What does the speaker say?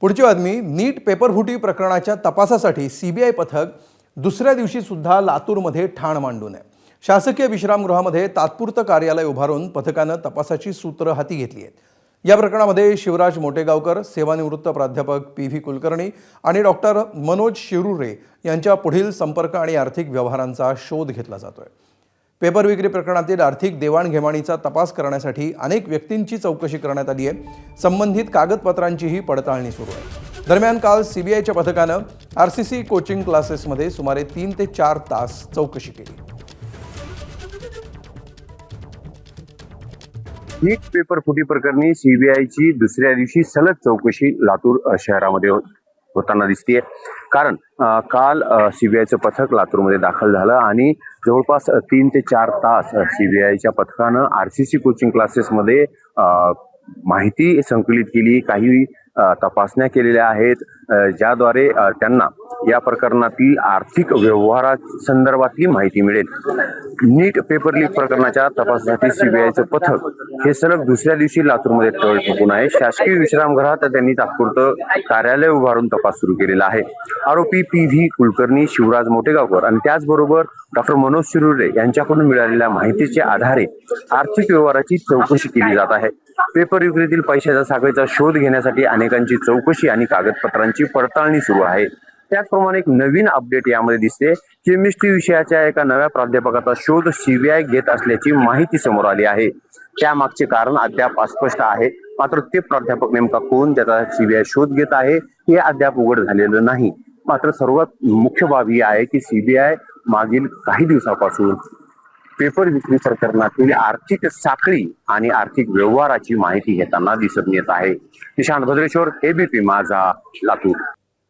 पुढची बातमी, नीट पेपरफुटी प्रकरणाच्या तपासासाठी सीबीआय पथक दुसऱ्या दिवशी सुद्धा लातूरमध्ये ठाण मांडून आहे। शासकीय विश्रामगृहामध्ये तात्पुरतं कार्यालय उभारून पथकानं तपासाची सूत्र हाती घेतली आहेत। या प्रकरणामध्ये शिवराज मोटेगावकर, सेवानिवृत्त प्राध्यापक पी.व्ही. कुलकर्णी आणि डॉक्टर मनोज शिरुरे यांच्या पुढील संपर्क आणि आर्थिक व्यवहारांचा शोध घेतला जातोय। पेपर विक्री प्रकरणातील आर्थिक देवाणघेवाणीचा तपास करण्यासाठी अनेक व्यक्तींची चौकशी करण्यात आली आहे। संबंधित कागदपत्रांचीही पडताळणी सुरू आहे। दरम्यान काल सीबीआयच्या पथकानं आरसीसी कोचिंग क्लासेसमध्ये सुमारे 3 ते 4 तास चौकशी केली। नीट पेपर फुटी प्रकरणी सीबीआयची दुसऱ्या दिवशी सलग चौकशी लातूर शहरामध्ये होताना दिसतेय। कारण काल सीबीआयचं पथक लातूरमध्ये दाखल झालं आणि जवळपास 3 ते 4 तास सीबीआयच्या पथकानं आरसीसी कोचिंग क्लासेसमध्ये माहिती संकलित केली, काही तपासण्या केलेल्या आहेत, ज्याद्वारे त्यांना या प्रकरणातील आर्थिक व्यवहारासंदर्भातली माहिती मिळेल। नीट पेपर लीक प्रकरणाच्या तपासासाठी सीबीआयचं पथक हे सलग दुसऱ्या दिवशी लातूरमध्ये तळ ठोकून आहे। शासकीय विश्रामगृहात त्यांनी तात्पुरतं कार्यालय उभारून तपास सुरू केलेला आहे। आरोपी पी.व्ही. कुलकर्णी, शिवराज मोटेगावकर आणि त्याचबरोबर डॉक्टर मनोज शिरुरे यांच्याकडून मिळालेल्या माहितीच्या आधारे आर्थिक व्यवहाराची चौकशी केली जात आहे। पेपर विक्रीतील पैशाच्या साखळीचा शोध घेण्यासाठी अनेकांची चौकशी आणि कागदपत्रांची पडताळणी सुरू आहे। त्याचप्रमाणे एक नवीन अपडेट यामध्ये दिसते। केमिस्ट्री विषयाच्या एका नव्या प्राध्यापकाचा शोध सीबीआय घेत असल्याची माहिती समोर आली आहे। त्यामागचे कारण अद्याप अस्पष्ट आहे, मात्र ते प्राध्यापक नेमका कोण, त्याचा सीबीआय शोध घेत आहे हे अद्याप उघड झालेलं नाही। मात्र सर्वात मुख्य बाब ही आहे की सीबीआय मागील काही दिवसापासून पेपर विक्री प्रकरणातील आर्थिक साखळी आणि आर्थिक व्यवहाराची माहिती घेताना दिसत येत आहे। निशांत भद्रेश्वर, एबीपी माझा, लातूर।